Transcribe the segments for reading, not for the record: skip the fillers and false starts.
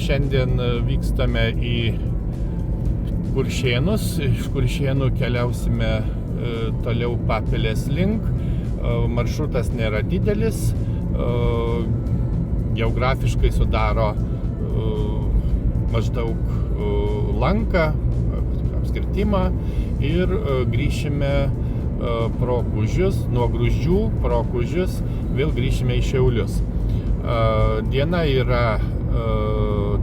šiandien vykstame į Kuršėnus. Iš Kuršėnų keliausime toliau Papilės link. Maršrutas nėra didelis. Geografiškai sudaro maždaug lanką, apskritimą ir grįšime pro Kužius, nuo Gruzdžių pro Kužius, vėl grįšime į Šiaulius. Diena yra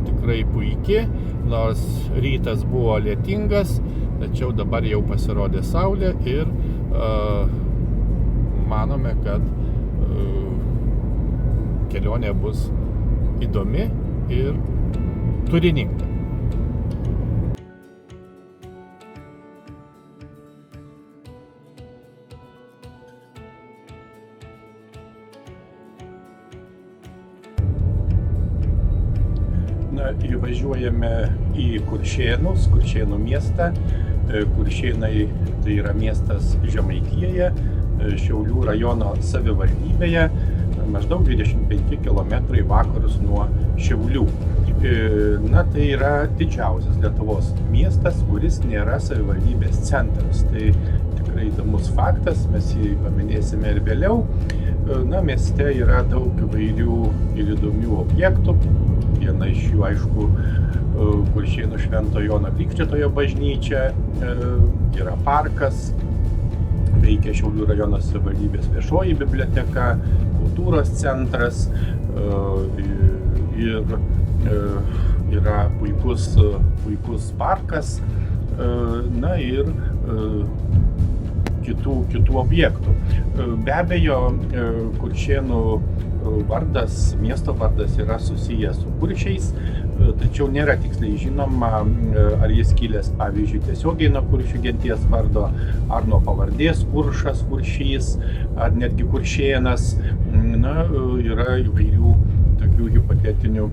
tikrai puiki, nors rytas buvo lietingas, tačiau dabar jau pasirodė saulė ir manome, kad kelionė bus įdomi ir turininga. Įvažiuojame į Kuršėnus, Kuršėnų miestą. Kuršėnai tai yra miestas Žemaitijoje, Šiaulių rajono savivaldybėje, maždaug 25 km vakarus nuo Šiaulių. Tai yra didžiausias Lietuvos miestas, kuris nėra savivaldybės centras. Tai tikrai įdomus faktas, mes jį paminėsime ir vėliau. Mieste yra daug įvairių ir įdomių objektų. Viena iš jų, aišku, Kuršėnų Švento Jono Krikštytojo bažnyčia, yra parkas, veikia Šiaulių rajono savivaldybės viešoji biblioteka, kultūros centras ir yra puikus parkas, ir kitų objektų. Be abejo, Kuršėnų vardas, miesto vardas yra susijęs su kuršiais, tačiau nėra tiksliai žinoma, ar jis kilęs, pavyzdžiui, tiesiogiai nuo kuršių genties vardo, ar nuo pavardės Kuršas, Kuršys, ar netgi Kuršėnas. Yra įvairių tokių hipotetinių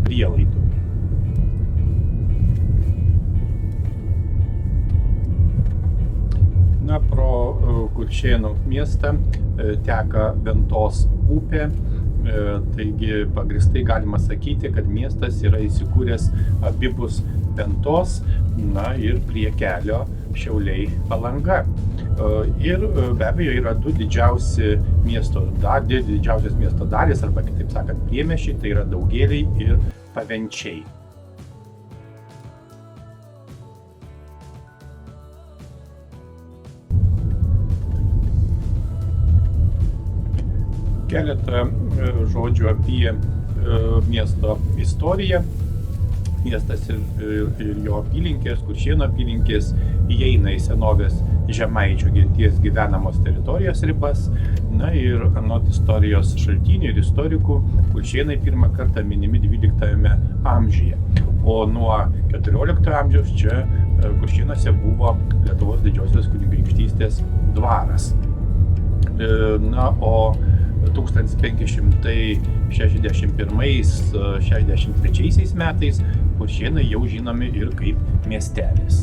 prielaidų. Pro Kuršėnų miestą teka Ventos upė, taigi pagrįstai galima sakyti, kad miestas yra įsikūręs abipus Ventos, ir prie kelio Šiauliai-Palanga. Ir be abejo yra du didžiausios miesto dalys, arba kitaip sakant priemiesčiai, tai yra Daugėliai ir Pavenčiai. Keletą žodžių apie miesto istoriją. Miestas ir jo apylinkės, Kuršėnų apylinkės, įeina į senovės žemaičių genties gyvenamos teritorijos ribas. Ir anot istorijos šaltinių ir istorikų, Kuršėnai pirmą kartą minimi 12 amžiuje. O nuo 14 amžiaus čia Kuršėnuose buvo Lietuvos didžiosios kunigaikštystės dvaras. O 1561–63 metais Kuršėnai jau žinomi ir kaip miestelis.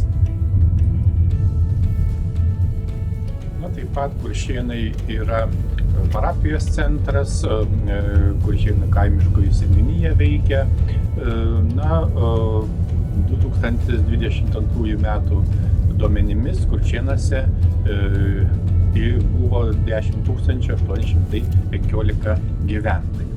Taip pat Kuršėnai yra parapijos centras, Kuršėnų kaimiškoji seniūnija veikia. 2022 metų duomenimis Kuršėnuose buvo 10 815 gyventojų.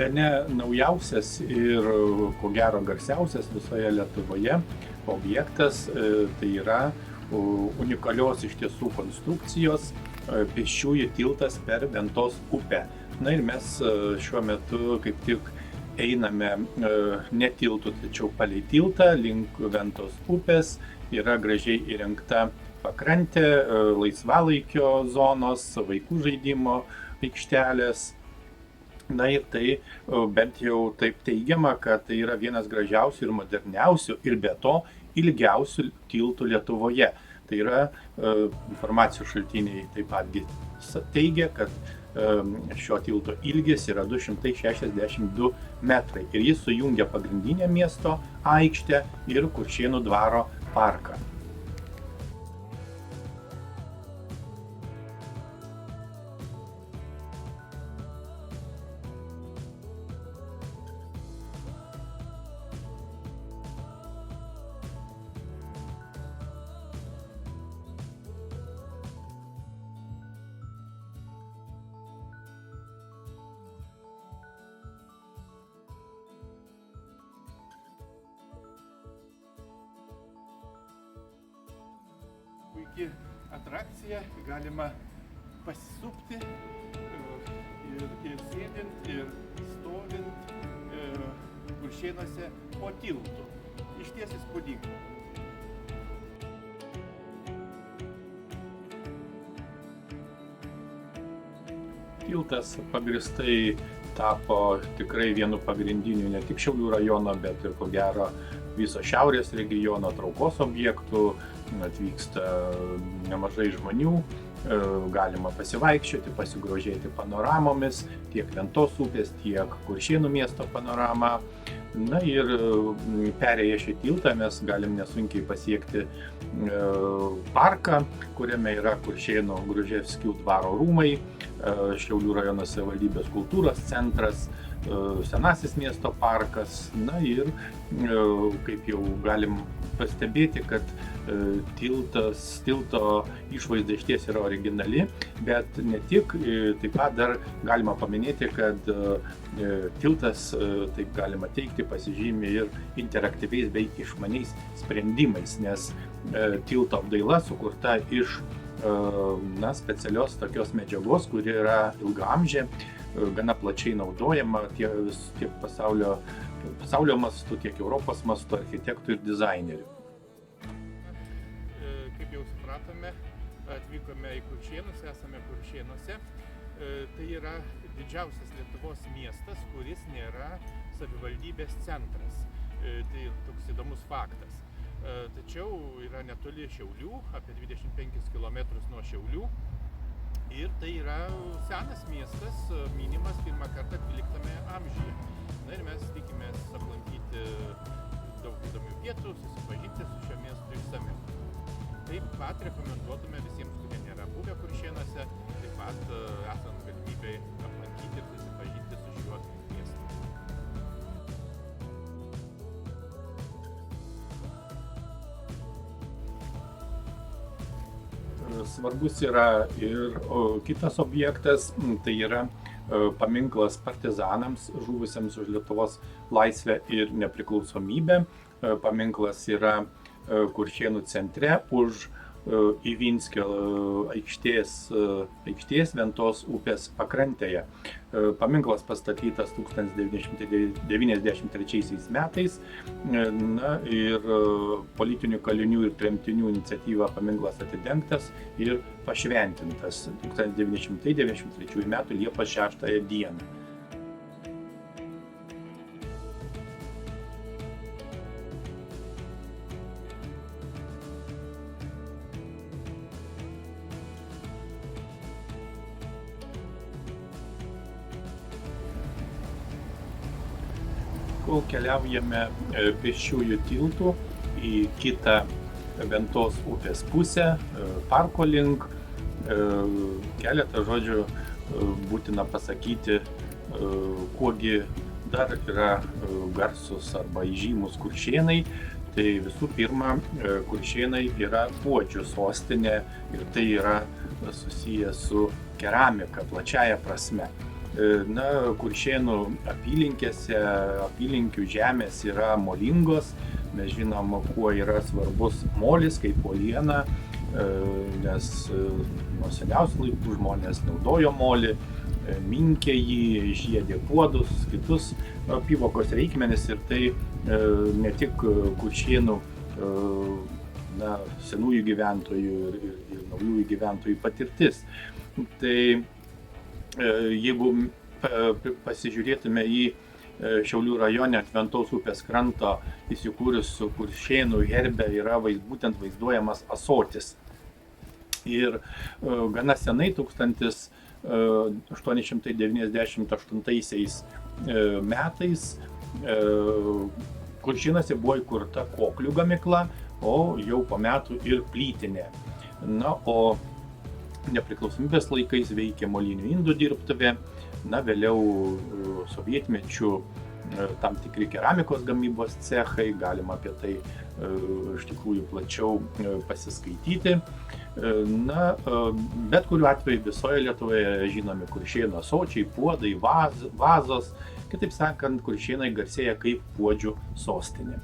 Bene naujausias ir ko gero garsiausias visoje Lietuvoje objektas tai yra unikalios iš tiesų konstrukcijos pėsčiųjų tiltas per Ventos upę. Ir mes šiuo metu kaip tik einame ne tiltu, tačiau palei tiltą link Ventos upės. Yra gražiai įrengta pakrantė, laisvalaikio zonos, vaikų žaidimo aikštelės. Ir tai bent jau taip teigiama, kad tai yra vienas gražiausių ir moderniausių ir be to ilgiausių tiltų Lietuvoje. Tai yra informacijos šaltiniai taip pat teigia, kad šio tilto ilgis yra 262 metrai ir jis sujungia pagrindinę miesto aikštę ir Kuršėnų dvaro parką. Puiki atrakcija, galima pasisupti ir sėdint, ir stovint Kuršėnuose po tiltu. Išties įspūdinga. Tiltas pagrįstai tapo tikrai vienu pagrindiniu ne tik Šiaulių rajono, bet ir ko gero viso šiaurės regiono traukos objektų. Atvyksta nemažai žmonių, galima pasivaikščioti, pasigrožėti panoramomis, tiek Ventos upės, tiek Kuršėnų miesto panoramą. Na ir perėję šį tiltą mes galim nesunkiai pasiekti parką, kuriame yra Kuršėnų Gruževskių dvaro rūmai, Šiaulių rajono savivaldybės kultūros centras, senasis miesto parkas. Na ir kaip jau galim pastebėti, kad tilto išvaizda išties yra originali, bet ne tik, taip pat dar galima paminėti, kad tiltas, taip galima teigti, pasižymi ir interaktyviais bei išmaniais sprendimais, nes tilto apdaila sukurta iš specialios tokios medžiagos, kuri yra ilgaamžė, gana plačiai naudojama tiek pasaulio mastu, tiek Europos mastu architektų ir dizainerių. Kaip jau supratome, atvykome į Kuršėnus, esame Kuršėnuose. Tai yra didžiausias Lietuvos miestas, kuris nėra savivaldybės centras. Tai toks įdomus faktas. Tačiau yra netoli Šiaulių, apie 25 km nuo Šiaulių. Ir tai yra senas miestas, minimas pirmą kartą 12 amžiuje. Na ir mes tikimės aplankyti daug įdomių vietų, susipažinti su šio miestu išsamiau. Taip pat rekomenduotume visiems, kurie nėra buvę Kuršėnuose, taip pat esant galimybei aplankyti ir susipažinti su šiuo miestu. Svarbus yra ir kitas objektas, tai yra paminklas partizanams žuvusiems už Lietuvos laisvę ir nepriklausomybę. Paminklas yra Kuršėnų centre už Ivinskio aikštės Ventos upės pakrantėje. Paminklas pastatytas 1993 metais. Na, ir politinių kalinių ir tremtinių iniciatyva paminklas atidengtas ir pašventintas 1993 m. Liepos 6 dieną. Kol keliaujame pėsčiųjų tiltų į kitą Ventos upės pusę, parko link, keletą žodžių būtina pasakyti, kuogi dar yra garsus arba įžymus Kuršėnai. Tai visų pirma, Kuršėnai yra puodžių sostinė ir tai yra susiję su keramika plačiaja prasme. Na, Kuršėnų apylinkių žemės yra molingos. Mes žinom, kuo yra svarbus molis kaip uoliena, nes nuo seniausių laikų žmonės naudojo molį, minkė jį, žiedė puodus, kitus apyvokos reikmenis ir tai ne tik Kuršėnų senųjų gyventojų ir naujųjų gyventojų patirtis. Tai jeigu pasižiūrėtume į Šiaulių rajone ant Ventos upės kranto įsikūrusių Kuršėnų herbe yra būtent vaizduojamas ąsotis. Ir gana senai 1898 metais Kuršėnuose buvo įkurta koklių gamykla, o jau po metų ir plytinė. Na, o nepriklausomybės laikais veikė molinių indų dirbtuvė, na, vėliau sovietmečiu tam tikri keramikos gamybos cechai, galima apie tai iš tikrųjų plačiau pasiskaityti. Na, bet kuriuo atveju visoje Lietuvoje žinomi Kuršėnų ąsočiai, puodai, vazos, kitaip sakant, Kuršėnai garsėja kaip puodžių sostinė.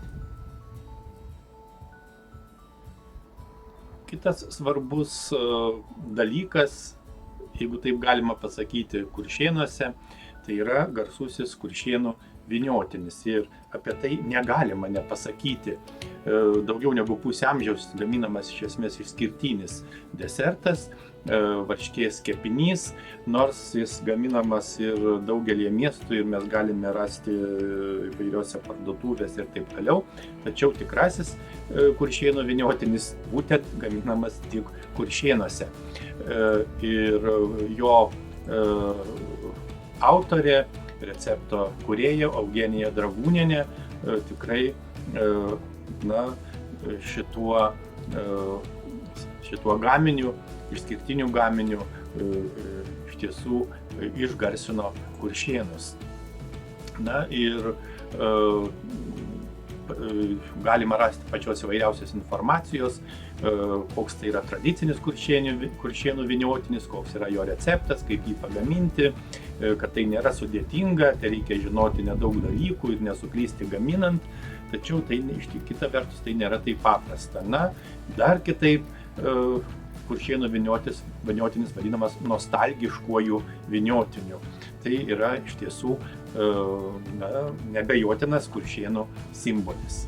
Kitas svarbus dalykas, jeigu taip galima pasakyti, Kuršėnuose, tai yra garsusis Kuršėnų vyniotinis. Ir apie tai negalima nepasakyti. Daugiau negu pusę amžiaus gaminamas iš esmės išskirtinis desertas, varškės kepinys, nors jis gaminamas ir daugelį miestų ir mes galime rasti įvairiose parduotuvėse ir taip toliau. Tačiau tikrasis Kuršėnų vyniotinis būtent gaminamas tik Kuršėnuose. Ir jo autorė, recepto kūrėja Eugenija Dragūnienė tikrai šituo gaminiu, išskirtiniu gaminiu iš tiesų išgarsino Kuršėnus. Na ir galima rasti pačios įvairiausios informacijos, koks tai yra tradicinis Kuršėnų vyniotinis, koks yra jo receptas, kaip jį pagaminti, kad tai nėra sudėtinga, tai reikia žinoti nedaug dalykų ir nesuklysti gaminant, tačiau tai kita vertus tai nėra taip paprasta. Na, dar kitaip Kuršėnų vyniotinis vadinamas nostalgiškuoju vyniotiniu. Tai yra iš tiesų neabejotinas Kuršėnų simbolis.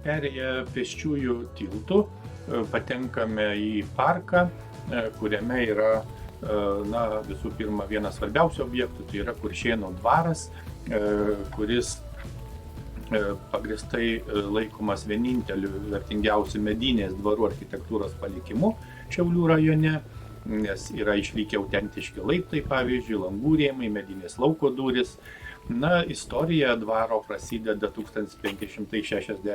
Perėję pėsčiųjų tiltu patenkame į parką, kuriame yra visų pirma vienas svarbiausių objektų, tai yra Kuršėnų dvaras, kuris pagrįstai laikomas vieninteliu vertingiausiu medinės dvarų architektūros palikimu Šiaulių rajone, nes yra išlikę autentiški laiptai, pavyzdžiui, langų rėmai, medinės lauko durys. Na, istorija dvaro prasideda 1564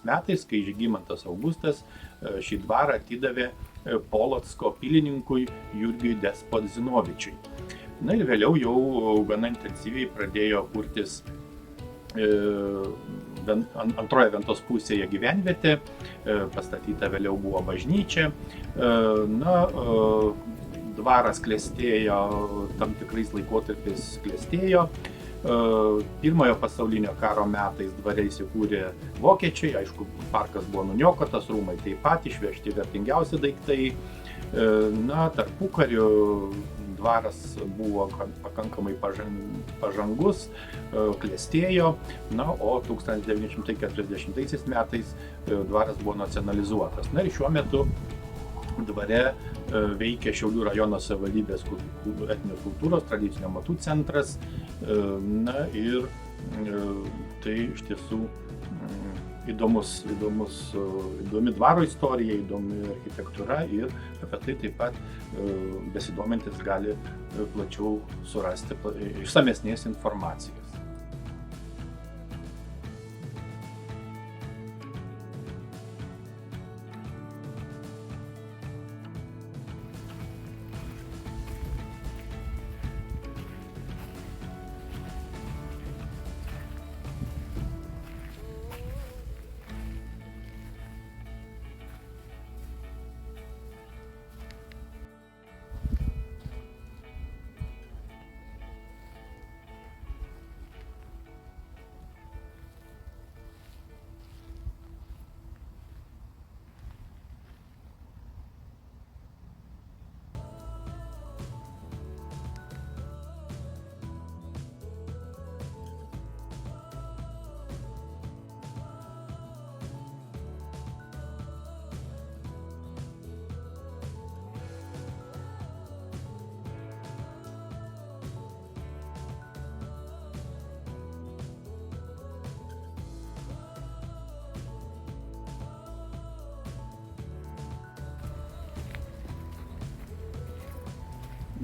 metais, kai Žygimantas Augustas šį dvarą atidavė Polocko pilininkui Jurgiui Despodzinovičiui. Na ir vėliau jau gana intensyviai pradėjo kurtis antroje Ventos pusėje gyvenvietė, pastatyta vėliau buvo bažnyčia. Na, dvaras klestėjo, tam tikrais laikotarpiais klestėjo. Pirmojo pasaulinio karo metais dvare įsikūrė vokiečiai, aišku, parkas buvo nuniokotas, rūmai taip pat, išvežti vertingiausi daiktai. Na, tarpukariu dvaras buvo pakankamai pažangus, klestėjo, na, o 1940 metais dvaras buvo nacionalizuotas. Na ir šiuo metu dvare veikia Šiaulių rajono savivaldybės etninės kultūros tradicinio amatų centras. Na ir tai iš tiesų įdomi dvaro istorija, įdomi architektūra ir apie tai taip pat besidomintis gali plačiau surasti išsamesnės informacijos.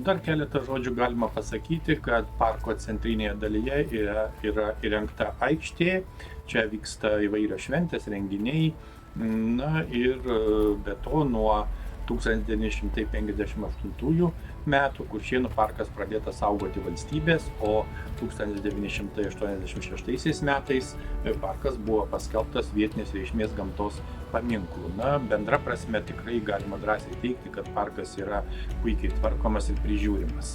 Dar keletą žodžių galima pasakyti, kad parko centrinėje dalyje yra įrengta aikštė, čia vyksta įvairios šventės, renginiai. Na ir be to nuo 1958 metų Kuršėnų parkas pradėtas saugoti valstybės, o 1986 metais parkas buvo paskelbtas vietinės reikšmės gamtos paminklu. Na, bendra prasme tikrai galima drąsiai teigti, kad parkas yra puikiai tvarkomas ir prižiūrimas.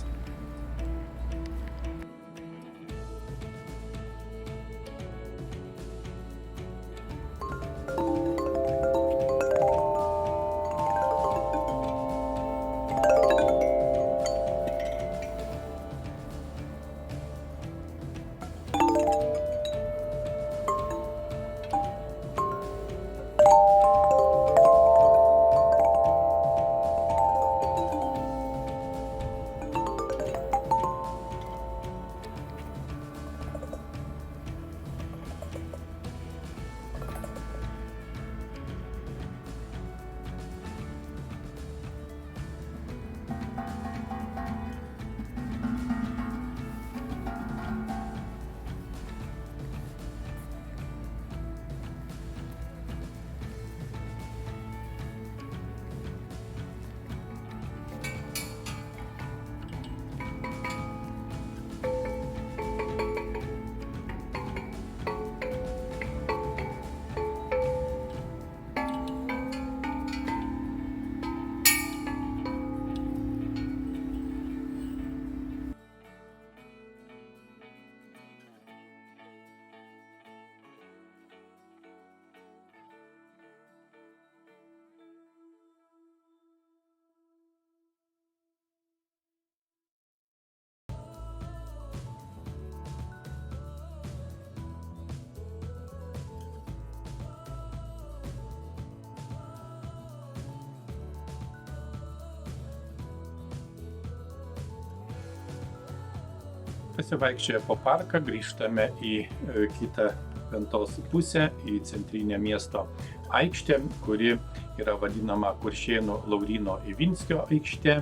Pasivaikščioję po parką grįžtame į kitą Ventos pusę, į centrinę miesto aikštę, kuri yra vadinama Kuršėnų Lauryno Ivinskio aikštė.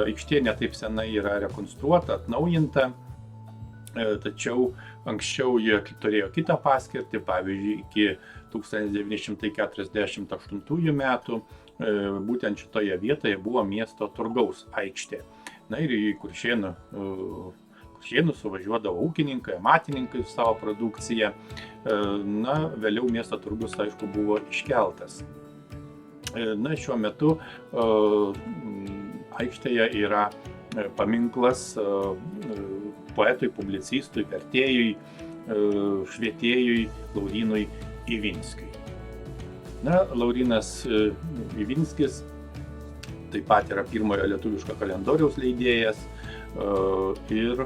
Aikštė netaip senai yra rekonstruota, atnaujinta, tačiau anksčiau jie turėjo kitą paskirtį, pavyzdžiui, iki 1948 metų būtent šitoje vietoje buvo miesto turgaus aikštė. Na ir į Kuršėnus suvažiuodavo ūkininkai, amatininkai su savo produkcija. Na, vėliau miesto turgus, aišku, buvo iškeltas. Na, šiuo metu aikštėje yra paminklas poetui, publicistui, vertėjui, švietėjui Laurynui Ivinskiui. Na, Laurynas Ivinskis taip pat yra pirmojo lietuviško kalendoriaus leidėjas ir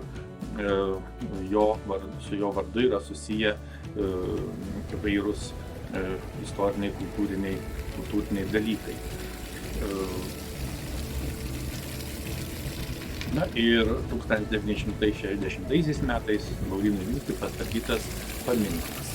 su jo vardu yra susiję įvairūs istoriniai, kultūriniai dalykai. Na ir 1960 metais Laurynui Ivinskiui pastatytas paminklas.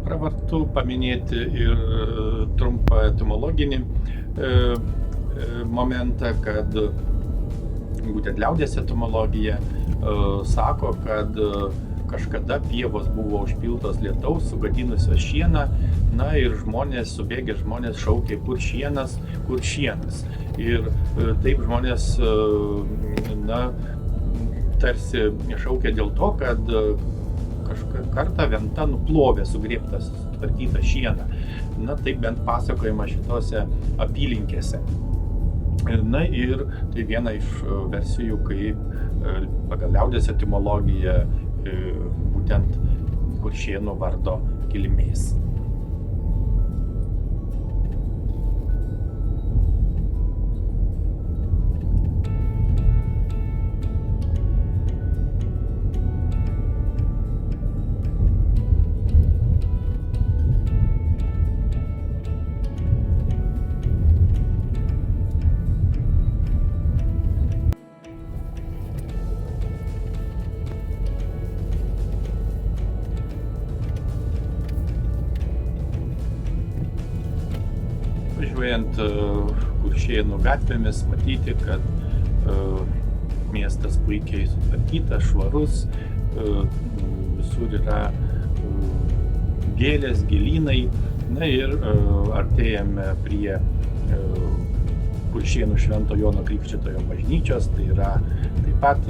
Pravartu paminėti ir trumpą etimologinį momentą, kad būtent liaudies etimologija sako, kad kažkada pievos buvo užpiltos lietaus, sugadinusios šieną, na ir subėgę žmonės šaukė, kur šienas, kur šienas. Ir taip žmonės, na, tarsi šaukė dėl to, kad kartą Venta nuplovė sugrėbtas, tvarkytą šieną. Na, taip bent pasakojama šitose apylinkėse. Na ir tai viena iš versijų, kaip pagal liaudies etimologiją būtent Kuršėnų vardo kilmės. Važiuojant Kuršėnų gatvėmis matyti, kad miestas puikiai sutvarkytas, švarus, visur yra gėlės, gėlynai. Na ir artėjame prie Kuršėnų Švento Jono Krikštytojo bažnyčios, tai yra taip pat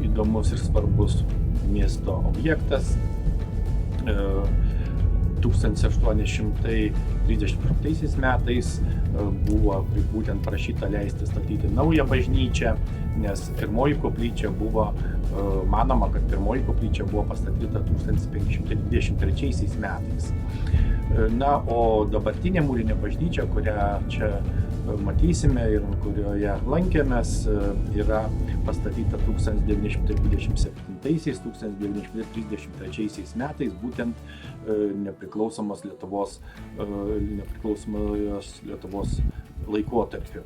įdomus ir svarbus miesto objektas. 1831 metais buvo būtent prašyta leisti statyti naują bažnyčią, nes pirmoji koplyčia buvo, manoma, kad pirmoji koplyčia buvo pastatyta 1523 metais. Na, o dabartinė mūrinė bažnyčia, kurią čia matysime ir kurioje lankėmės, yra pastatyta 1927-1933 metais, būtent nepriklausomos Lietuvos laikotarpiu.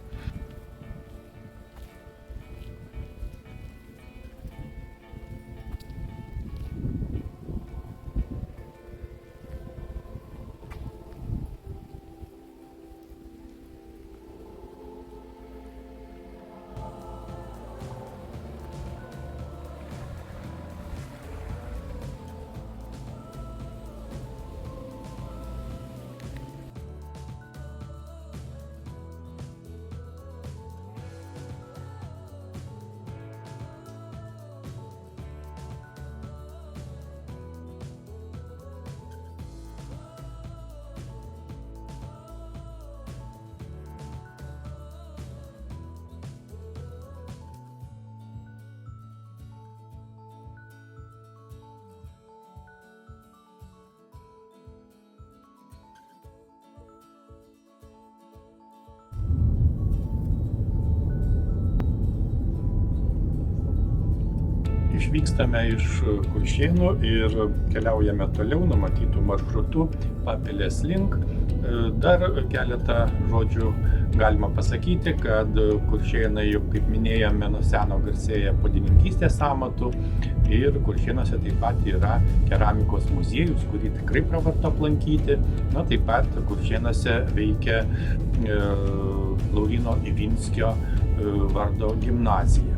Išvykstame iš Kuršėnų ir keliaujame toliau numatytų maršrutų Papilės link. Dar keletą žodžių galima pasakyti, kad Kuršėnai, kaip minėjome, nuo seno garsėja podininkystės amatu ir Kuršėnuose taip pat yra keramikos muziejus, kurį tikrai pravartu aplankyti. Na, taip pat Kuršėnuose veikia Lauryno Ivinskio vardo gimnazija.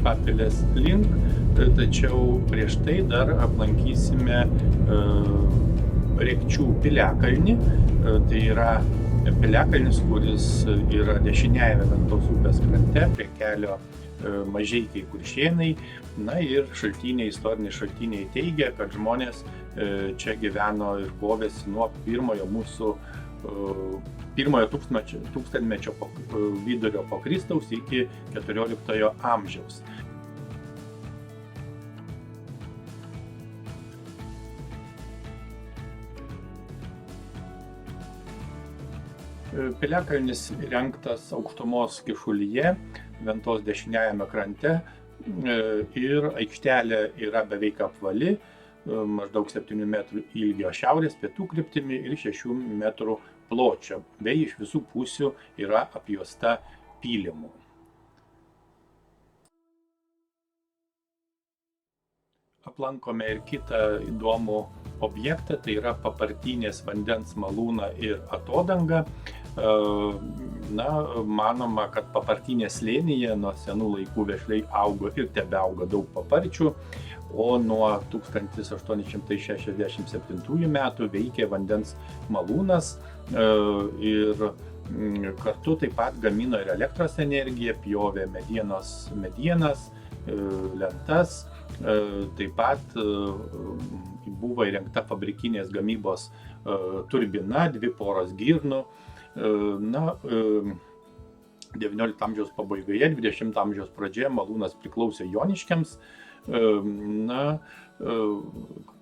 Papilės link, tačiau prieš tai dar aplankysime Rekčių piliakalnį. Tai yra piliakalnis, kuris yra dešiniajame Ventos upės krante prie kelio Mažeikiai Kuršėnai. Na ir istoriniai šaltiniai teigia, kad žmonės čia gyveno ir kovėsi nuo pirmojo tūkstantmečio vidurio po Kristaus iki 14 amžiaus. Piliakalnis įrengtas aukštumos kyšulyje, Ventos dešiniajame krante, ir aikštelė yra beveik apvali, maždaug 7 metrų ilgio šiaurės pietų kryptimi ir 6 metrų pločio, bei iš visų pusių yra apjuosta pylimų. Aplankome ir kitą įdomų objektą, tai yra Papartynės vandens malūną ir atodangą. Na, manoma, kad papartynės slėnyje nuo senų laikų vešliai augo ir tebeauga daug paparčių, o nuo 1867 metų veikė vandens malūnas ir kartu taip pat gamino ir elektros energiją, pjovė medienas, lentas, taip pat buvo įrengta fabrikinės gamybos turbina, 2 poros girnų. Na, 19 amžiaus pabaigoje, 20 amžiaus pradžioje malūnas priklausė Joniškiams. Na,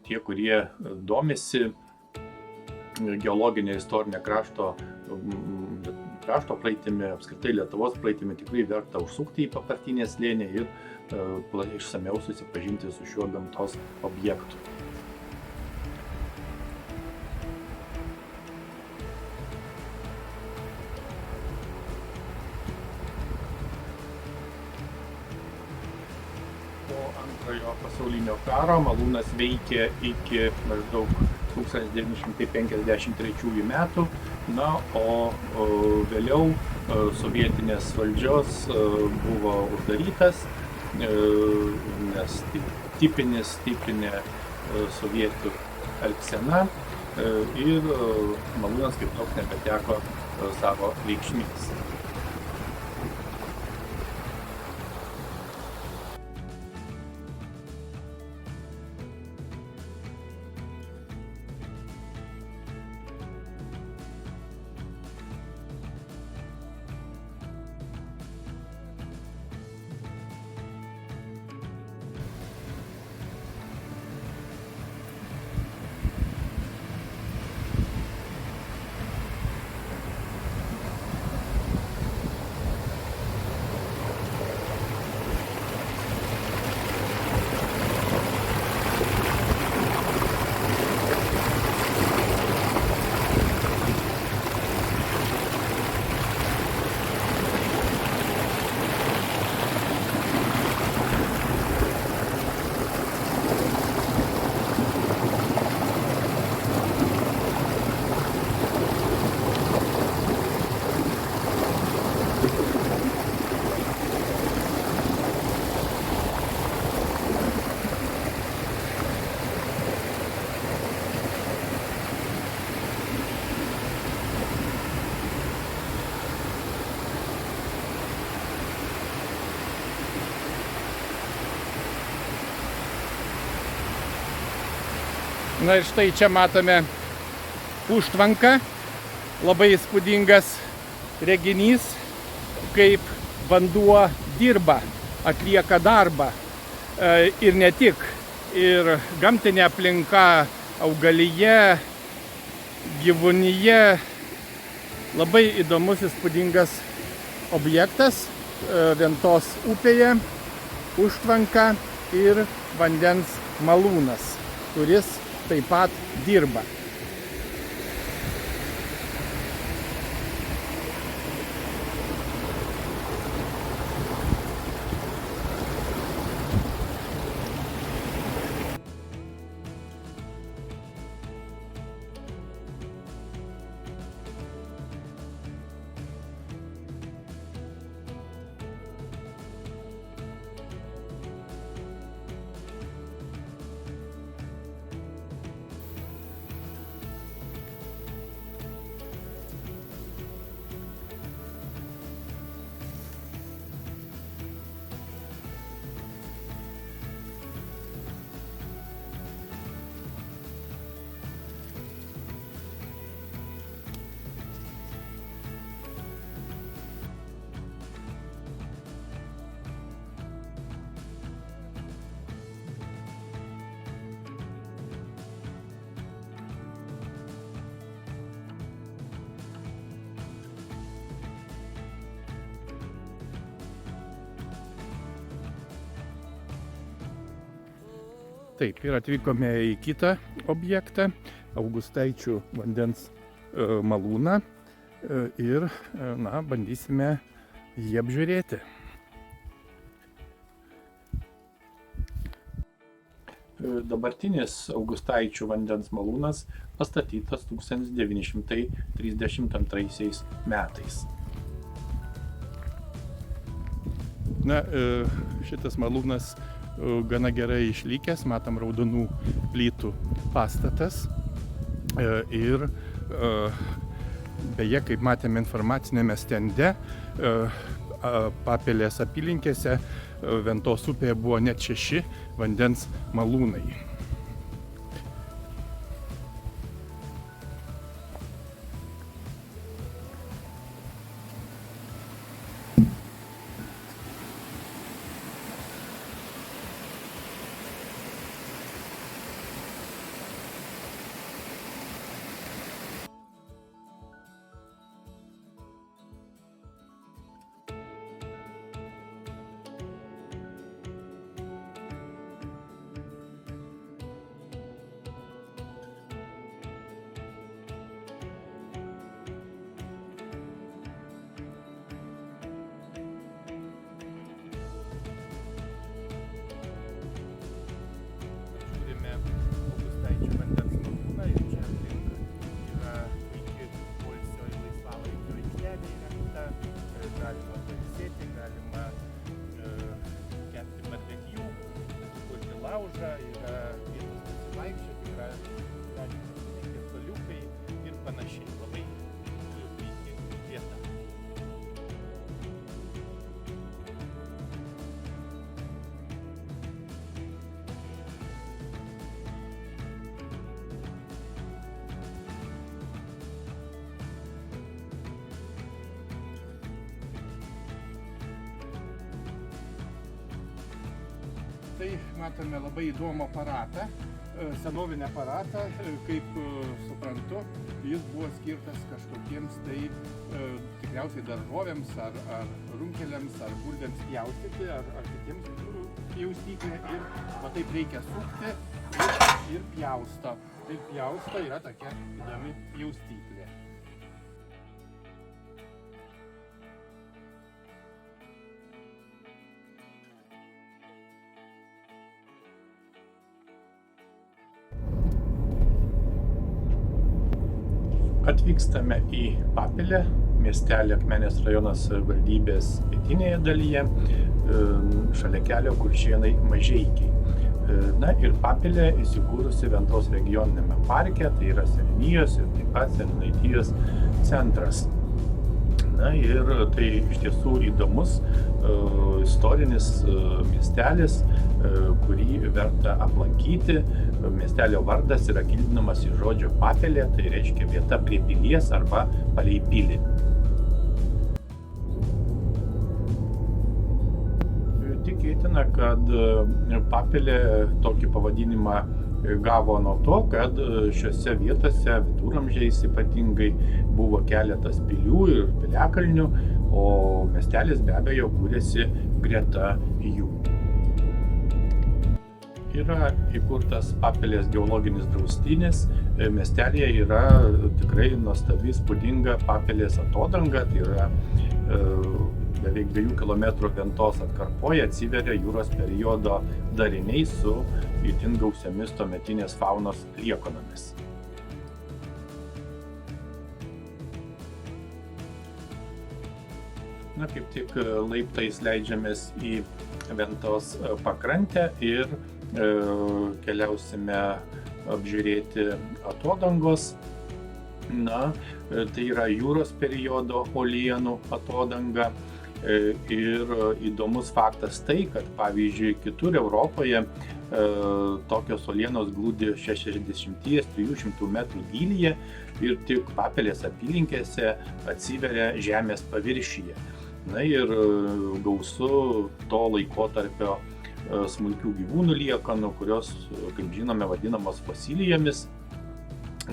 tie, kurie domisi geologinė istorinė krašto praeitimi, apskritai Lietuvos praeitimi, tikrai verta užsukti į papartynės slėnį ir išsamiau susipažinti su šiuo gamtos objektu. Po Antrojo pasaulinio karo malūnas veikė iki maždaug 1953 metų, na, o vėliau sovietinės valdžios buvo uždarytas, nes tipinė sovietų elgsena ir malūnas kaip toks nebeteko savo reikšmės. Na ir štai čia matome užtvanką, labai įspūdingas reginys, kaip vanduo dirba, atlieka darbą. Ir ne tik, ir gamtinė aplinka, augalija, gyvūnija, labai įdomus, įspūdingas objektas Ventos upėje, užtvanka ir vandens malūnas, kuris taip pat dirba. Taip, ir atvykome į kitą objektą, Augustaičių vandens malūną ir bandysime jį apžiūrėti. Dabartinis Augustaičių vandens malūnas pastatytas 1932 metais. Na, šitas malūnas gana gerai išlikęs, matom raudonų plytų pastatas. Ir beje, kaip matėme informacinėme stende, Papelės apylinkėse Ventos upėje buvo net 6 vandens malūnai. Augustaičių vandens malūną ir čia aplink yra iki poilsio ir laisvalaikio aikštelė įrengta. Galima pailsėti, galima kepti barbekjų, kurti laužą, yra vietos pasivaikščioti, yra gražiai staliukai ir panašiai. Labai puiki vieta. Tai matome labai įdomų aparatą, senovinį aparatą, kaip suprantu, jis buvo skirtas kažkokiems tai tikriausiai daržovėms ar runkeliams ar bulvėms pjaustyti ar kitiems pjaustyklė ir va taip reikia sukti ir pjausto. Tai pjausto yra tokia įdomi pjaustyklė. Atvykstame į Papelę, miestelį Akmenės rajono savivaldybės pietinėje dalyje, šalia kelio Kuršėnai Mažeikiai. Na ir Papelė įsikūrusi Ventos regioniniame parke, tai yra seniūnijos ir taip pat seniūnaitijos centras. Na ir tai iš tiesų įdomus istorinis miestelis, kurį verta aplankyti. Miestelio vardas yra kildinamas iš žodžio Papelė, tai reiškia vieta prie pilies arba palei pilį. Tikėtina, kad Papelė tokį pavadinimą gavo nuo to, kad šiuose vietose, viduramžiais ypatingai, buvo keletas pilių ir piliakalnių, o miestelis be abejo kūrėsi greta jų. Yra įkurtas Papelės geologinis draustinis. Miestelyje yra tikrai nuostabi, įspūdinga Papelės atodanga, tai yra beveik 2 km Ventos atkarpoje atsiveria jūros periodo dariniai su itin gausiamis tuometinės faunos liekonomis. Na, kaip tik laiptais leidžiamės į Ventos pakrantę ir keliausime apžiūrėti atodangos. Na, tai yra jūros periodo uolienų atodanga. Ir įdomus faktas tai, kad pavyzdžiui kitur Europoje tokios uolienos glūdi 60-300 metrų gylyje ir tik Papelės apylinkėse atsiveria žemės paviršiuje. Na ir gausu to laikotarpio smulkių gyvūnų liekanų, kurios, kaip žinome, vadinamos fosilijomis.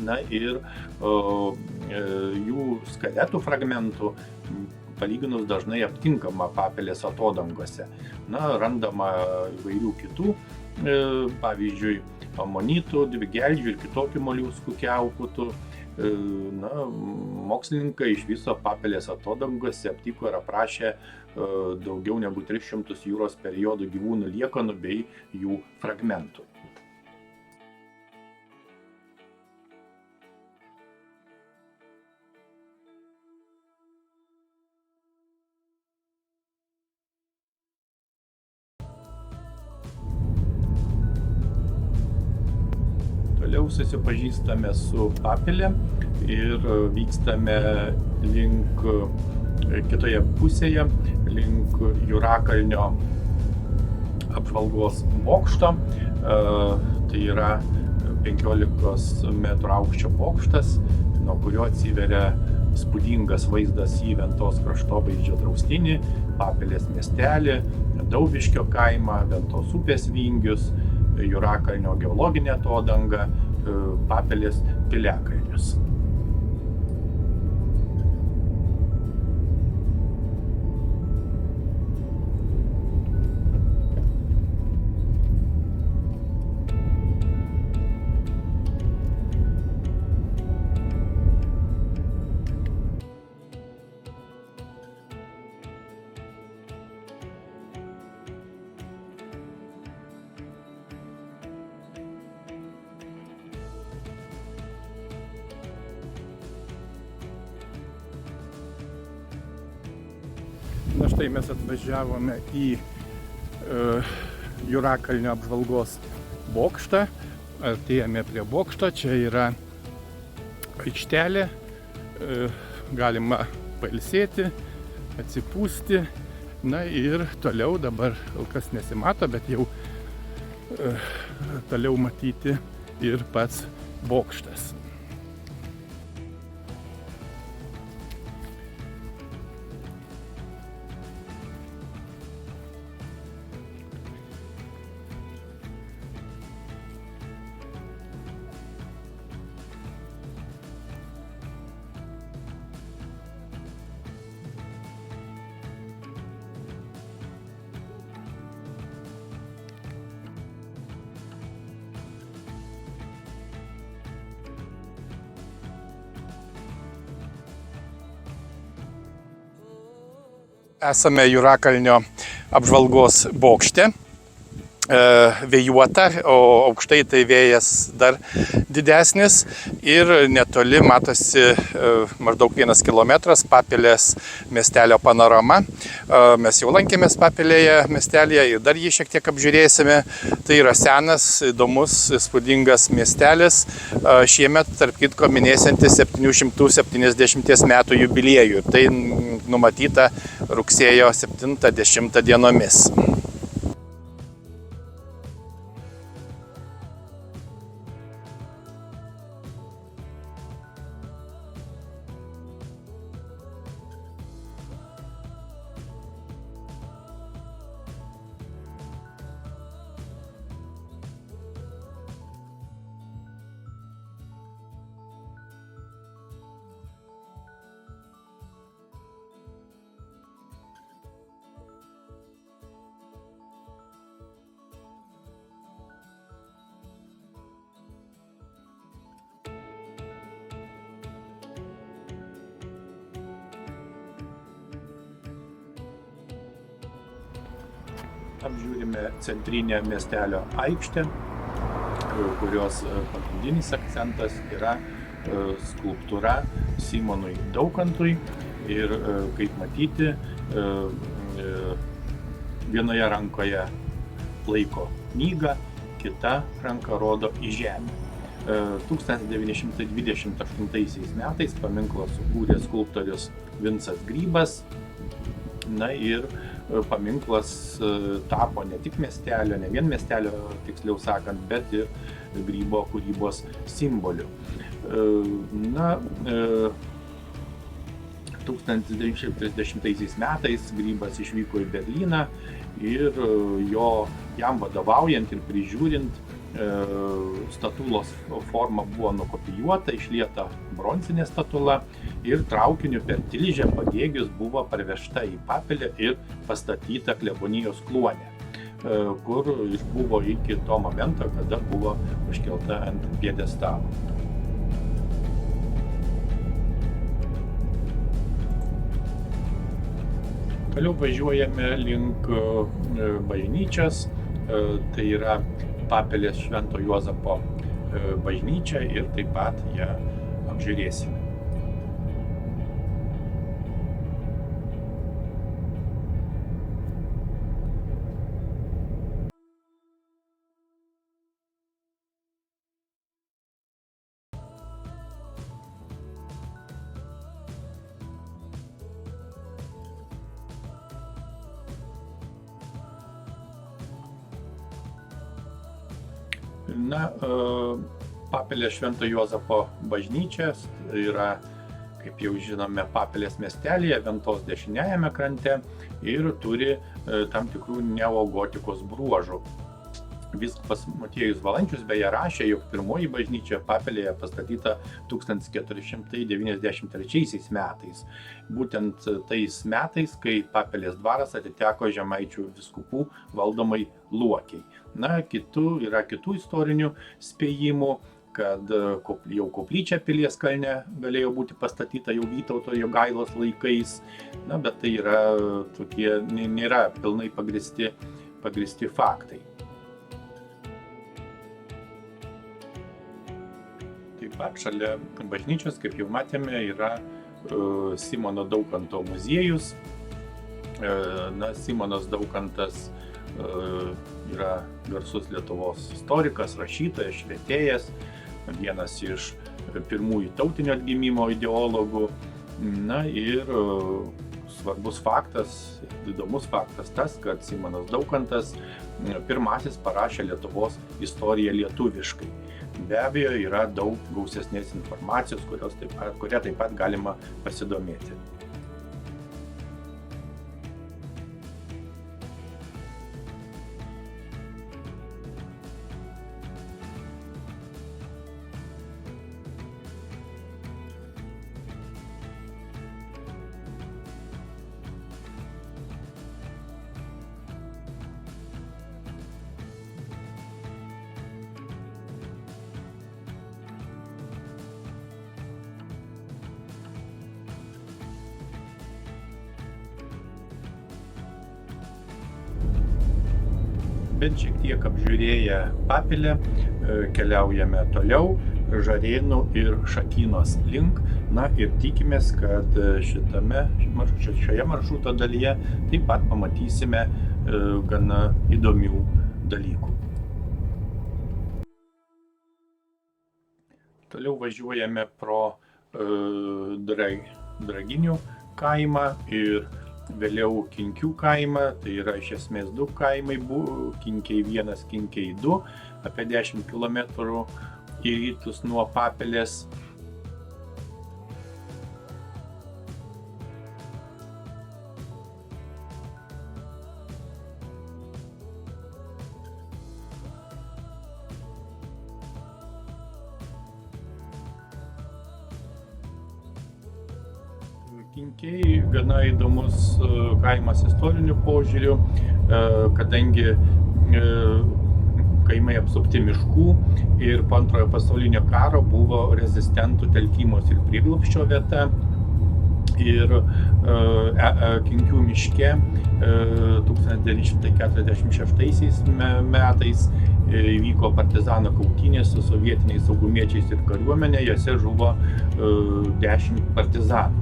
Na ir jų skeletų fragmentų palyginus dažnai aptinkama Papelės atodangose. Na, randama įvairių kitų, pavyzdžiui, amonitų, dvigeldžių ir kitokių moliuskų kiaukutų. Na, mokslininkai iš viso Papelės atodangose aptiko ir aprašė daugiau negu 300 jūros periodų gyvūnų liekanų bei jų fragmentų. Toliau susipažįstame su Papile ir vykstame link kitoje pusėje, link Jūrakalnio apžvalgos bokšto. Tai yra 15 metrų aukščio bokštas, nuo kurio atsiveria įspūdingas vaizdas į Ventos kraštovaizdžio draustinį, Papilės miestelį, Daubiškio kaimą, Ventos upės vingius, Jūrakalnio geologinę atodangą, Papilės piliakalnius. Na štai mes atvažiavome į Jūrakalnio apžvalgos bokštą. Artėjame prie bokšto, čia yra aikštelė, galima pailsėti, atsipūsti. Na ir toliau dabar kas nesimato, bet jau toliau matyti ir pats bokštas. Esame Jūrakalnio apžvalgos bokšte, vėjuota, o aukštai tai vėjas dar didesnis ir netoli matosi maždaug 1 kilometras Papilės miestelio panorama. Mes jau lankėmės Papilėje miestelėje ir dar jį šiek tiek apžiūrėsime. Tai yra senas, įdomus, įspūdingas miestelis, šiemet tarp kitko minėsiantis 770 metų jubiliejų. Tai numatyta rugsėjo 7-10 dienomis. Apžiūrime centrinę miestelio aikštę, kurios pagrindinis akcentas yra skulptūra Simonui Daukantui. Ir kaip matyti, vienoje rankoje laiko knygą, kita ranka rodo į žemę. 1928 metais paminklą sukūrė skulptorius Vincas Grybas. Na ir paminklas tapo ne tik miestelio, ne vien miestelio, tiksliau sakant, bet ir Grybo kūrybos simboliu. 1930 metais Grybas išvyko į Berlyną ir jam vadovaujant ir prižiūrint statulos forma buvo nukopijuota, išlieta bronzinė statula ir traukiniu per Tilžę Pagėgius buvo parvežta į Papilę ir pastatyta klebonijos kluone, kur išbuvo iki to momento, kada buvo užkelta ant pjedestalo. Toliau važiuojame link bažnyčios, tai yra Papilės Švento Juozapo bažnyčia ir taip pat ją apžiūrėsime. Na, Papilės Švento Juozapo bažnyčia yra, kaip jau žinome, Papilės miestelyje, Ventos dešiniajame krante ir turi tam tikrų neogotikos bruožų. Vyskupas Motiejus Valančius beje rašė, jog pirmoji bažnyčia Papilėje pastatyta 1493 metais. Būtent tais metais, kai Papilės dvaras atiteko žemaičių vyskupų valdomai Luokiai. Na, yra kitų istorinių spėjimų, kad jau koplyčia Pilies kalne galėjo būti pastatyta jau Vytauto Jogailos laikais. Na, bet tai yra tokie, nėra pilnai pagristi faktai. Taip pat šalia bažnyčios, kaip jau matėme, yra Simono Daukanto muziejus. Na, Simonas Daukantas yra garsus Lietuvos istorikas, rašytojas, švietėjas, vienas iš pirmųjų tautinio atgimimo ideologų. Na ir svarbus faktas, įdomus faktas tas, kad Simonas Daukantas pirmasis parašė Lietuvos istoriją lietuviškai. Be abejo, yra daug gausesnės informacijos, kuria taip pat galima pasidomėti. Bent šiek tiek apžiūrėję Papilę, keliaujame toliau Žarėnų ir Šakynos link. Na ir tikimės, kad šioje maršruto dalyje taip pat pamatysime gana įdomių dalykų. Toliau važiuojame pro Draginių kaimą ir vėliau Kinkių kaimą, tai yra iš esmės du kaimai, Kinkiai 1, Kinkiai 2, apie 10 km į rytus nuo Papilės. Kinkiai gana įdomus kaimas istoriniu požiūriu, kadangi kaimai apsupti miškų ir po Antrojo pasaulinio karo buvo rezistentų telkymos ir prieglobsčio vieta. Ir Kinkių miške 1946 metais įvyko partizanų kautynės su sovietiniais saugumiečiais ir kariuomenė, jose žuvo 10 partizanų.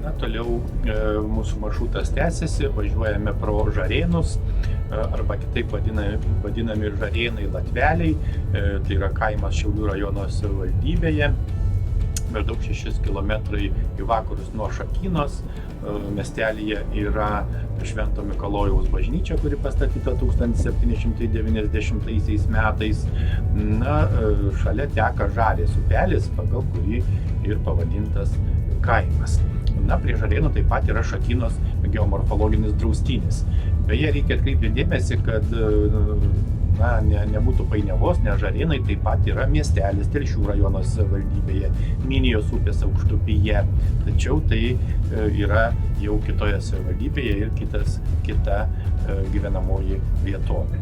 Na, toliau mūsų maršrutas tęsiasi, važiuojame pro Žarėnus, arba kitaip vadinami Žarėnai Latveliai, tai yra kaimas Šiaulių rajono savivaldybėje, maždaug 6 km į vakarus nuo Šakynos. Miestelyje yra Švento Mikalojaus bažnyčia, kuri pastatyta 1790 metais. Na, šalia teka Žarės upelis, pagal kurį ir pavadintas kaimas. Na, prie Žarėnų taip pat yra Šakynos geomorfologinis draustinis. Beje, reikia atkreipti dėmesį, kad nebūtų painiavos, nes Žarėnai taip pat yra miestelis Telšių rajono savivaldybėje, Minijos upės aukštupyje. Tačiau tai yra jau kitoje savivaldybėje ir kita gyvenamoji vietovė.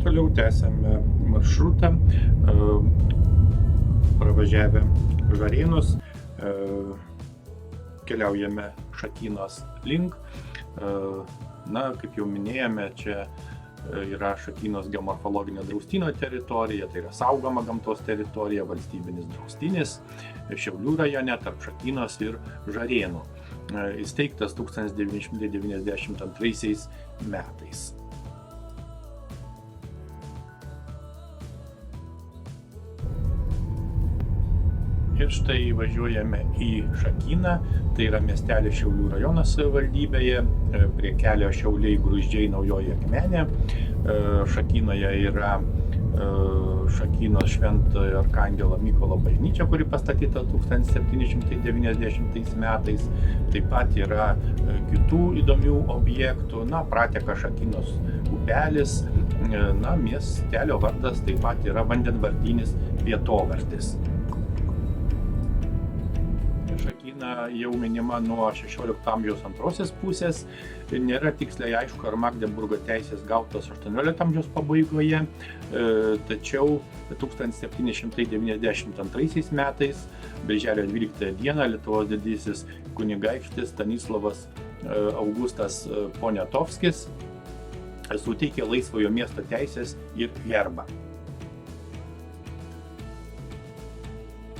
Toliau tęsiame maršrutą, pravažiavę Žarėnus, keliaujame Šakynos link. Na, kaip jau minėjome, čia yra Šakynos geomorfologinio draustinio teritorija, tai yra saugoma gamtos teritorija, valstybinis draustinis Šiaulių rajone tarp Šakynos ir Žarėnų. Įsteigtas 1992 metais. Ir štai važiuojame į Šakyną, tai yra miestelis Šiaulių rajono savivaldybėje, prie kelio Šiauliai Gruzdžiai Naujoji Akmenė. Šakynoje yra Šakynos Šventojo Arkangelo Mykolo bažnyčia, kuri pastatyta 1790 metais. Taip pat yra kitų įdomių objektų, prateka Šakynos upelis, miestelio vardas taip pat yra vandenvartinis vietovardis. Šakyna jau minima nuo 16 amžiaus antrosios pusės. Nėra tiksliai aišku, ar Magdeburgo teisės gautos 18 amžiaus pabaigoje, tačiau 1792 metais, birželio 12 dieną, Lietuvos didysis kunigaikštis Stanislovas Augustas Poniatovskis suteikė laisvojo miesto teisės ir herbą.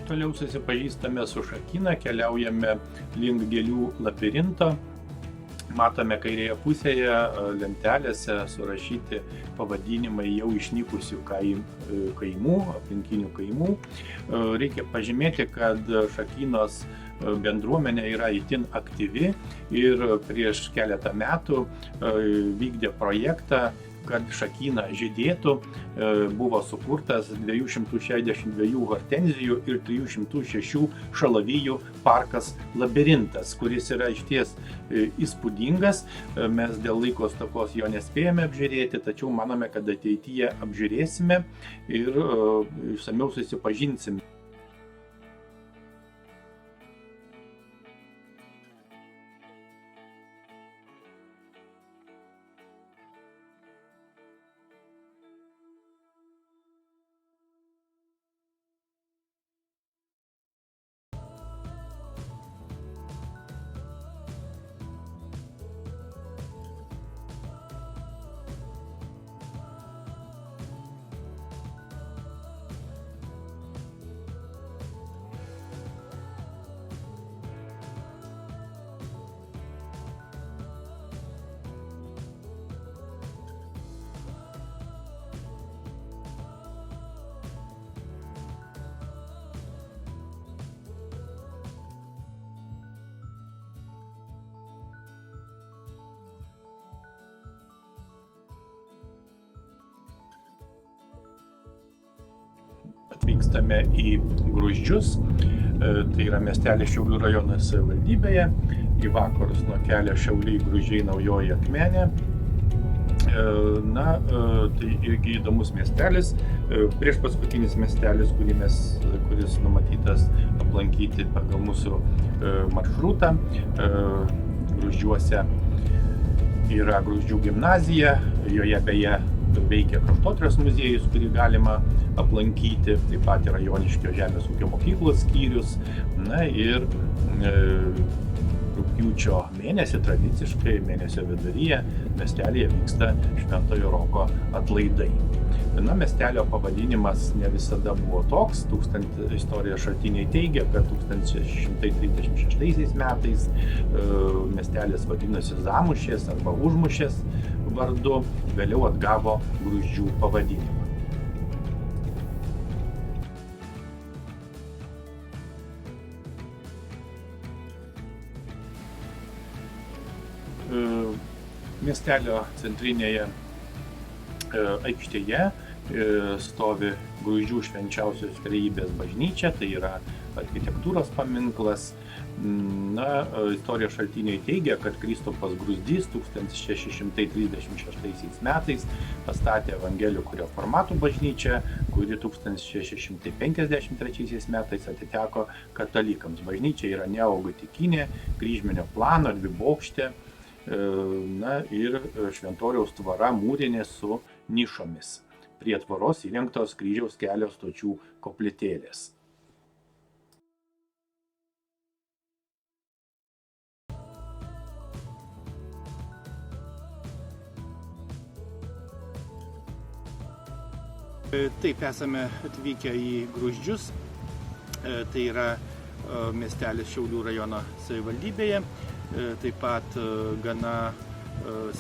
Toliau susipažįstame su Šakyna, keliaujame link Gėlių labirinto. Matome kairėje pusėje lentelėse surašyti pavadinimai jau išnykusių kaimų, aplinkinių kaimų. Reikia pažymėti, kad Šakynos bendruomenė yra itin aktyvi ir prieš keletą metų vykdė projektą, kad Šakyna žydėtų. Buvo sukurtas 262 hortenzijų ir 306 šalavijų parkas labirintas, kuris yra išties įspūdingas. Mes dėl laiko stokos jo nespėjome apžiūrėti, tačiau manome, kad ateityje apžiūrėsime ir išsamiau susipažinsime. Atvykstame į Gruzdžius, tai yra miestelis Šiaulių rajono savivaldybėje, į vakarus nuo kelio Šiauliai Gruzdžiai Naujoji Akmenė. Tai irgi įdomus miestelis, prieš paskutinis miestelis, kuris numatytas aplankyti pagal mūsų maršrutą. Gruzdžiuose yra Gruzdžių gimnazija, joje beje veikia kraštotyros muziejus, kurį galima aplankyti, taip pat yra Joniškio žemės ūkio mokyklos skyrius. Ir rugpjūčio mėnesį, tradiciškai mėnesio viduryje, miestelyje vyksta Šventojo Roko atlaidai. Miestelio pavadinimas ne visada buvo toks. Istorijos šaltiniai teigia, kad 1636 metais miestelis vadinosi Zamušės arba Užmušės vardu, vėliau atgavo Gruzdžių pavadinimą. Miestelio centrinėje aikštėje stovi Gruzdžių švenčiausios trejybės bažnyčia, tai yra architektūros paminklas. Istorijos šaltiniai teigia, kad Kristupas Gruzdys 1636 metais pastatė evangelikų reformatų bažnyčią, kuri 1653 metais atiteko katalikams. Bažnyčia yra neogotikinė, kryžminio plano, dvibokštė, ir šventoriaus tvora mūrinė su nišomis. Prie tvoros įrengtos kryžiaus kelio stočių koplytėlės. Taip, esame atvykę į Gruzdžius, tai yra miestelis Šiaulių rajono savivaldybėje, taip pat gana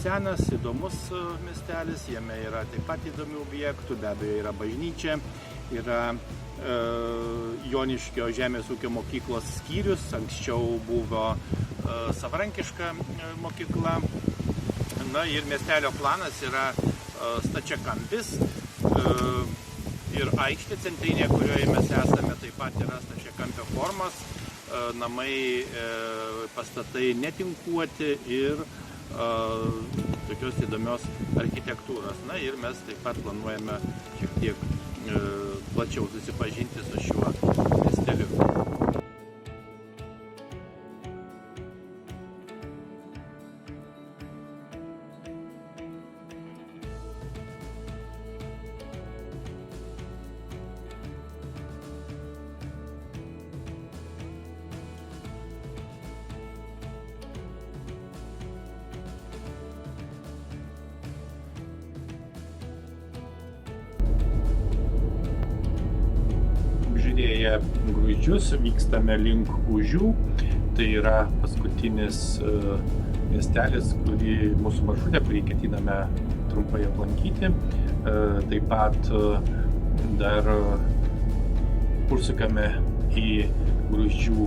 senas, įdomus miestelis, jame yra taip pat įdomių objektų, be abejo yra bažnyčia, yra Joniškio žemės ūkio mokyklos skyrius, anksčiau buvo savarankiška mokykla, na ir miestelio planas yra stačiakampis ir aikštė centrinė, kurioje mes esame, taip pat yra stačiakampio formos, namai, pastatai netinkuoti ir tokios įdomios architektūros. Na ir mes taip pat planuojame šiek tiek plačiau susipažinti su šiuo miesteliu. Apžiūrėję Gruzdžius vykstame link Užių, tai yra paskutinis miestelis, mūsų maršrutė, kurį ketiname trumpai aplankyti. Taip pat dar užsukame į Gruzdžių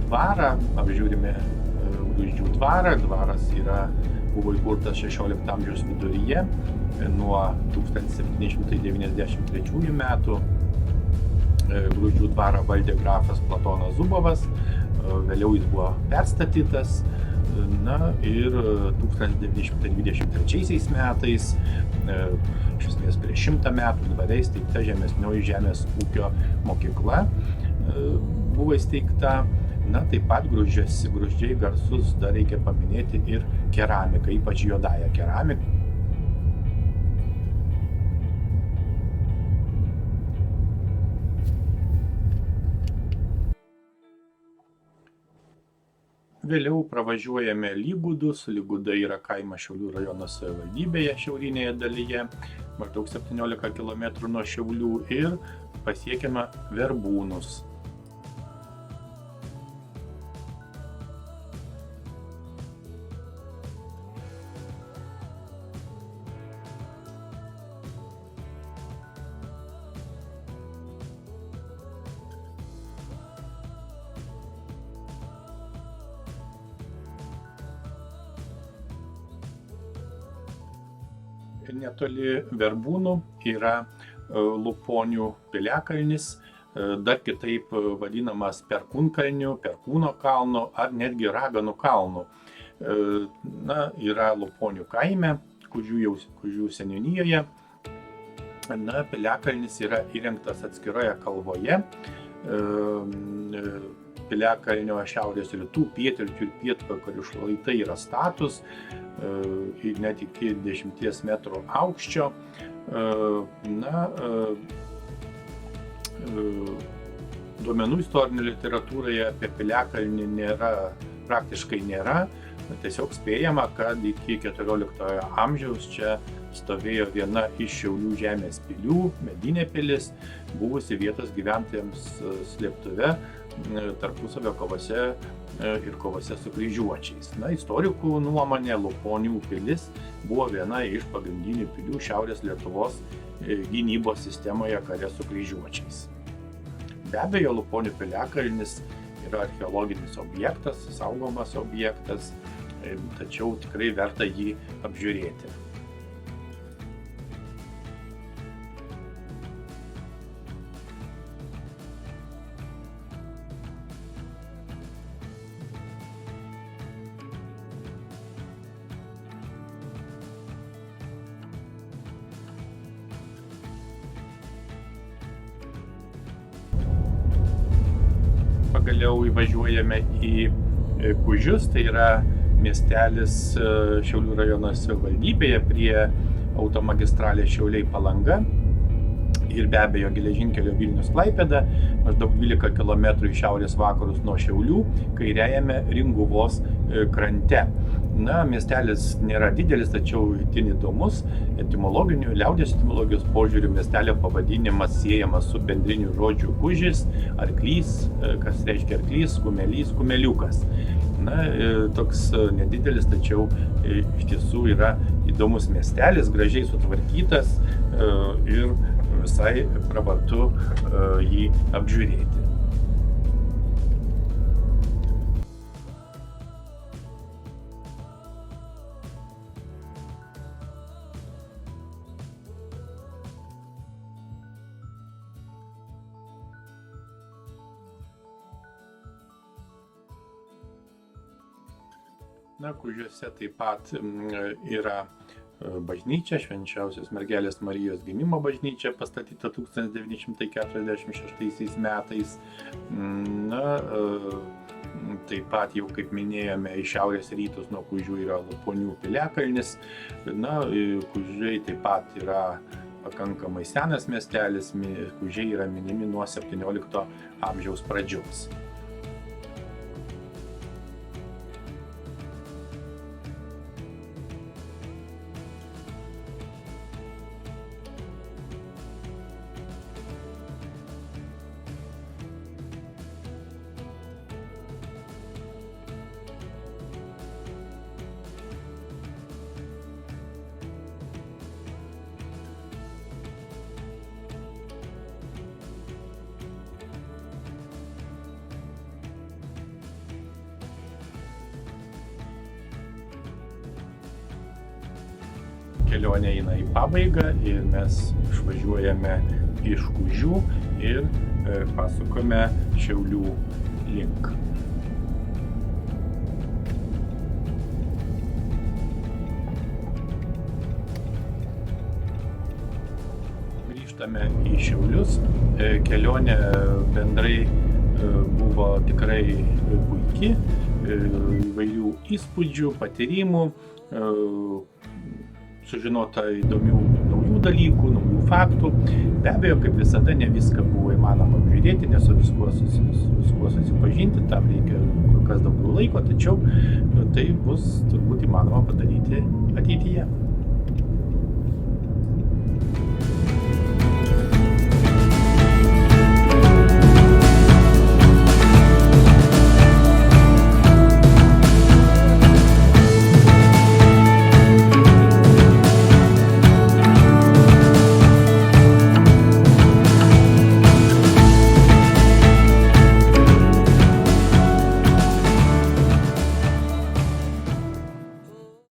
dvarą, apžiūrime Gruzdžių dvarą. Dvaras buvo įkurtas 16 amžiaus viduryje, nuo 1793 metų. Gruzdžių dvarą valdė grafas Platonas Zubovas, vėliau jis buvo perstatytas, na ir 1923 metais, iš esmės prieš 100 metų, dvare įsteigta žemesnioji žemės ūkio mokykla buvo įsteigta. Na, taip pat Gruzdžiai garsus dar reikia paminėti ir keramiką, ypač juodąją keramiką. Vėliau pravažiuojame Lygudus. Lyguda yra kaimas Šiaulių rajono savivaldybėje šiaurinėje dalyje, maždaug 17 km nuo Šiaulių, ir pasiekiame Verbūnus. Netoli Verbūnų yra Luponių piliakalnis, dar kitaip vadinamas Perkūnkalniu, Perkūno kalnu ar netgi Raganų kalnu. Na, yra Luponių kaime, Kužių seniūnijoje. Na, piliakalnis yra įrengtas atskiroje kalvoje. Piliakalnio šiaurės rytų, pietryčių ir pietvakarių šlaitai yra statūs, net iki 10 metrų aukščio. Na, duomenų istorinėje literatūroje apie piliakalnį praktiškai nėra. Tiesiog spėjama, kad iki 14 amžiaus čia stovėjo viena iš Šiaulių žemės pilių, medinė pilis, buvusi vietos gyventojams slėptuve tarpusavio kovose ir kovose su kryžiuočiais. Na, istorikų nuomonė, Luponių pilis buvo viena iš pagrindinių pilių Šiaurės Lietuvos gynybos sistemoje kare su kryžiuočiais. Be abejo, Luponių piliakalnis yra archeologinis objektas, saugomas objektas, tačiau tikrai verta jį apžiūrėti. Pagaliau įvažiuojame į Kužius, tai yra miestelis Šiaulių rajono savivaldybėje prie automagistralės Šiauliai Palanga. ir be abejo geležinkelio Vilnius-Klaipėda, maždaug 12 km į šiaurės vakarus nuo Šiaulių, kairiajame Ringuvos krante. Na, miestelis nėra didelis, tačiau itin įdomus. Liaudies etimologijos požiūriu miestelio pavadinimas siejamas su bendriniu žodžiu kužis, arklys, kas reiškia arklys, kumelys, kumeliukas. Na, toks nedidelis, tačiau iš tiesų yra įdomus miestelis, gražiai sutvarkytas ir visai pravartu jį apžiūrėti. Na, Kužiuose taip pat yra bažnyčia, Švenčiausios Mergelės Marijos Gimimo bažnyčia, pastatyta 1946 metais. Na, taip pat jau, kaip minėjome, į šiaurės rytus nuo Kužių yra Loponių piliakalnis. Na, Kužiai taip pat yra pakankamai senas miestelis, Kužiai yra minimi nuo 17 amžiaus pradžios. Kelionė eina į pabaigą ir mes išvažiuojame iš Kužių ir pasukame Šiaulių link. Grįžtame į Šiaulius. Kelionė bendrai buvo tikrai puiki, įvairių įspūdžių, patyrimų, sužinota įdomių naujų dalykų, naujų faktų. Be abejo, kaip visada, ne viską buvo įmanoma apžiūrėti, ne su viskuo susipažinti, tam reikia kur kas daugiau laiko, tačiau tai bus turbūt įmanoma padaryti ateityje.